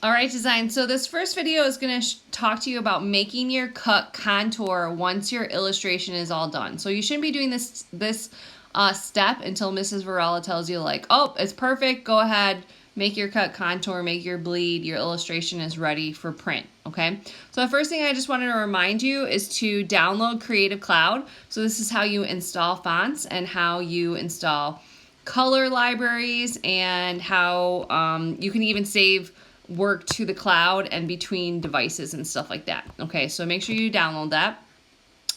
All right, design. So this first video is going to talk to you about making your cut contour once your illustration is all done. So you shouldn't be doing this step until Mrs. Varela tells you like, oh, it's perfect. Go ahead, make your cut contour, make your bleed. Your illustration is ready for print. Okay. So the first thing I just wanted to remind you is to download Creative Cloud. So this is how you install fonts and how you install color libraries and how you can even save work to the cloud and between devices and stuff like that. Okay, so make sure you download that.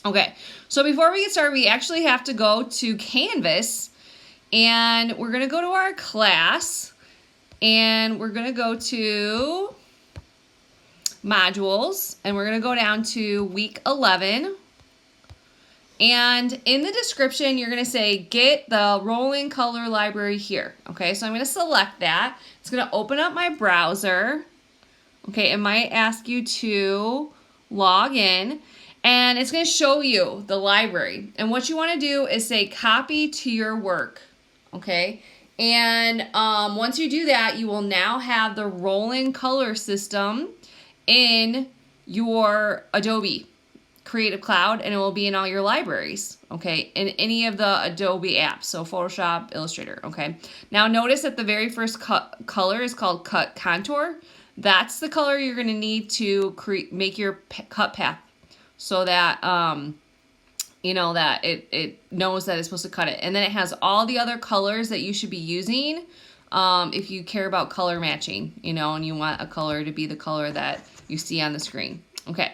Okay, so before we get started, we actually have to go to Canvas, and we're going to go to our class, and we're going to go to modules, and we're going to go down to week 11. And in the description, you're going to say, get the Roland color library here. Okay, so I'm going to select that. It's going to open up my browser. Okay, it might ask you to log in. And it's going to show you the library. And what you want to do is say, copy to your work. Okay, and once you do that, you will now have the Roland color system in your Adobe Creative Cloud, and it will be in all your libraries, okay, in any of the Adobe apps, so Photoshop, Illustrator, okay. Now notice that the very first color is called CutContour. That's the color you're going to need to make your cut path so that, you know, that it knows that it's supposed to cut it. And then it has all the other colors that you should be using if you care about color matching, you know, and you want a color to be the color that you see on the screen. Okay,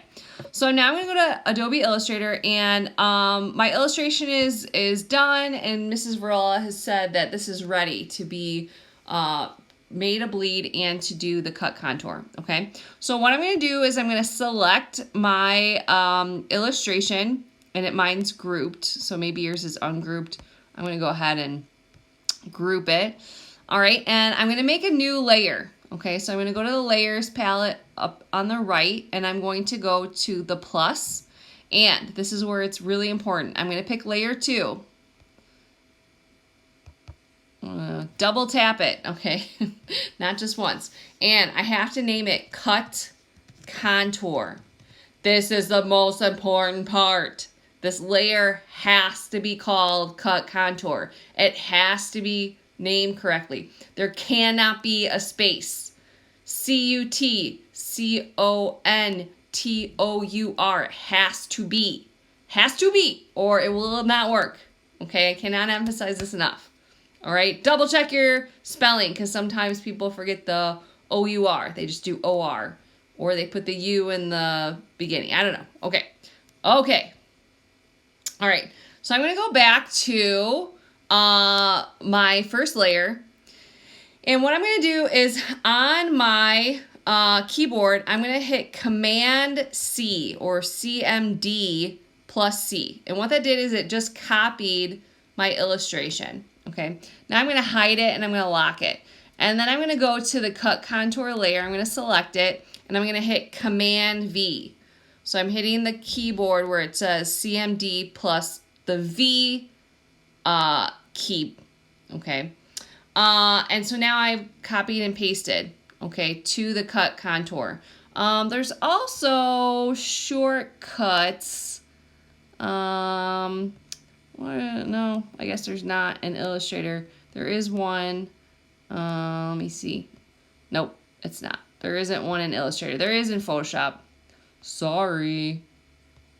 so now I'm going to go to Adobe Illustrator, and my illustration is done, and Mrs. Varela has said that this is ready to be made a bleed and to do the cut contour. Okay, so what I'm going to do is I'm going to select my illustration, and mine's grouped, so maybe yours is ungrouped. I'm going to go ahead and group it. All right, and I'm going to make a new layer. Okay, so I'm going to go to the layers palette up on the right, and I'm going to go to the plus, and this is where it's really important. I'm going to pick layer 2. Double tap it, okay, not just once. And I have to name it Cut Contour. This is the most important part. This layer has to be called Cut Contour. It has to be named correctly. There cannot be a space. CutContour has to be. Has to be, or it will not work. Okay, I cannot emphasize this enough. All right, double check your spelling, because sometimes people forget the O-U-R. They just do O-R, or they put the U in the beginning. I don't know. Okay. Okay. All right, so I'm going to go back to my first layer, and what I'm going to do is on my keyboard, I'm going to hit Command C or CMD plus C, and what that did is it just copied my illustration. Okay, now I'm going to hide it and I'm going to lock it, and then I'm going to go to the Cut Contour layer. I'm going to select it, and I'm going to hit Command V. So I'm hitting the keyboard where it says CMD plus the V key, okay, and so now I've copied and pasted, okay, to the Cut Contour. There's also shortcuts. No, I guess there's not in Illustrator. There is one. Let me see. Nope, it's not. There isn't one in Illustrator. There is in Photoshop. Sorry.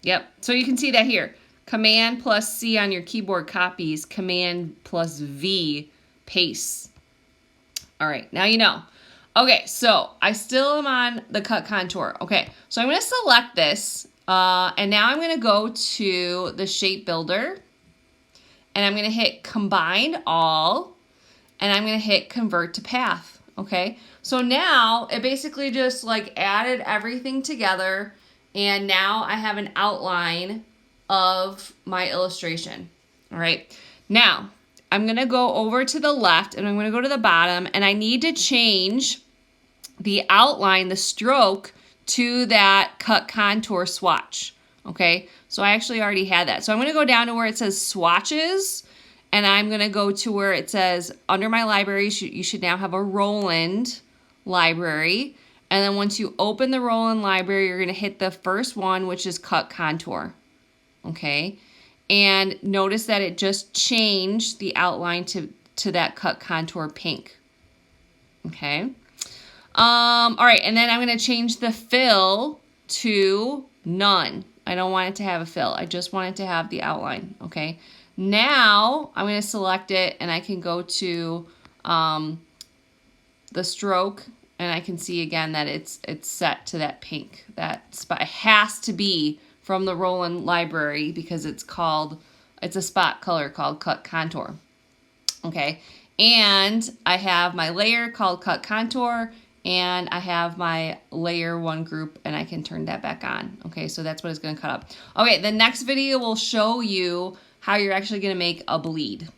Yep, so you can see that here. Command plus C on your keyboard copies. Command plus V pastes. All right, now you know. Okay, so I still am on the Cut Contour. Okay, so I'm going to select this. And now I'm going to go to the Shape Builder. And I'm going to hit Combine All. And I'm going to hit Convert to Path. Okay, so now it basically just like added everything together. And now I have an outline of my illustration. All right, now I'm going to go over to the left, and I'm going to go to the bottom, and I need to change the outline, the stroke, to that Cut Contour swatch. Okay, so I actually already had that. So I'm going to go down to where it says swatches, and I'm going to go to where it says under my libraries, you should now have a Roland library. And then once you open the Roland library, you're going to hit the first one, which is CutContour. Okay. And notice that it just changed the outline to that CutContour pink. Okay. All right. And then I'm going to change the fill to none. I don't want it to have a fill. I just want it to have the outline. Okay. Now I'm going to select it and I can go to the stroke, and I can see again that it's set to that pink. That spot, it has to be from the Roland library because it's a spot color called CutContour. Okay, and I have my layer called CutContour, and I have my layer 1 group, and I can turn that back on. Okay, so that's what it's going to cut up. Okay, the next video will show you how you're actually going to make a bleed.